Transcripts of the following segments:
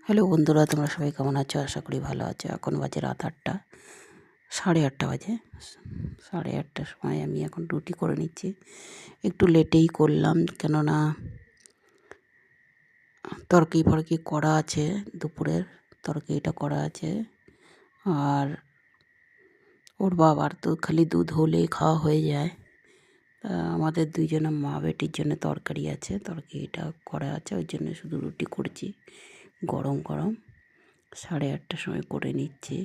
Hello বন্ধুরা, তোমরা সবাই কেমন আছো? আশা করি ভালো আছো। এখন বাজে রাত 8টা, 8:30 বাজে। 8:30টার সময় আমি এখন রুটি করে নিচ্ছি। একটু লেটেই করলাম, কেননা তরকারি করা আছে, দুপুরের তরকারিটা করা আছে। আর ওর বাবার তো খালি দুধ হলেই খাওয়া হয়ে যায়। আমাদের দুইজনের মা বেটির জন্য তরকারি আছে, তরকারিটা করা আছে, ওই জন্য শুধু রুটি করছি গরম গরম। 8:30টার সময় করে নিচ্ছি।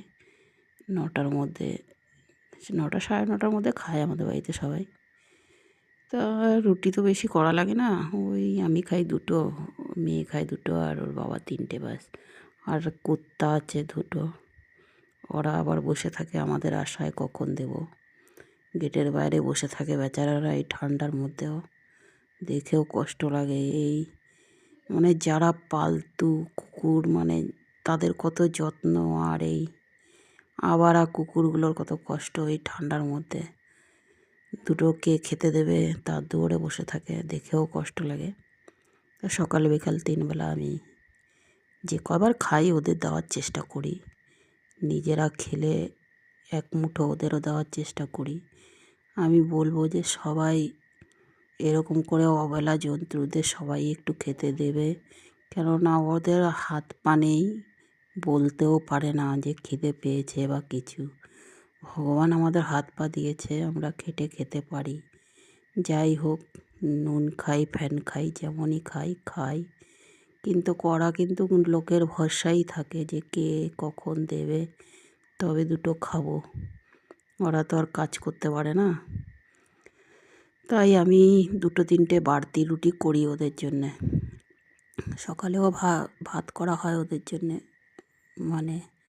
9টার মধ্যে, 9টা 9:30টার মধ্যে খায় আমাদের বাড়িতে সবাই। তা রুটি তো বেশি করা লাগে না, ওই আমি খাই 2টো, মেয়ে খায় 2টো, আর ওর বাবা 3টে ব্যাস। আর কুত্তা আছে 2টো, ওরা আবার বসে থাকে আমাদের আশায় কখন দেব। গেটের বাইরে বসে থাকে বেচারারা এই ঠান্ডার মধ্যেও, দেখেও কষ্ট লাগে। এই মানে যারা পালতু কুকুর, মানে তাদের কত যত্ন, আর এই আবারা কুকুরগুলোর কত কষ্ট এই ঠান্ডার মধ্যে। দুটোকে খেতে দেবে, তার দৌড়ে বসে থাকে, দেখেও কষ্ট লাগে। সকাল বিকাল 3 বেলা আমি যে কবার খাই ওদের দেওয়ার চেষ্টা করি। নিজেরা খেলে এক মুঠো ওদেরও দেওয়ার চেষ্টা করি। আমি বলবো যে সবাই এরকম করে অবলা জন্তুদের সবাই একটু খেতে দেবে, কেননা ওদের হাত পা নেই, বলতেও পারে না যে খিদে পেয়েছে বা কিছু। ভগবান আমাদের হাত পা দিয়েছে, আমরা খেটে খেতে পারি। যাই হোক, নুন খাই, ফ্যান খাই, যেমনই খাই, কিন্তু করা কিন্তু লোকের ভরসাই থাকে যে কে কখন দেবে, তবে দুটো খাবো। ওরা তো আর কাজ করতে পারে না। তাই আমি 2-3টে বাড়তি রুটি করি ওদের জন্যে। সকালেও ভাত করা হয় ওদের জন্যে, মানে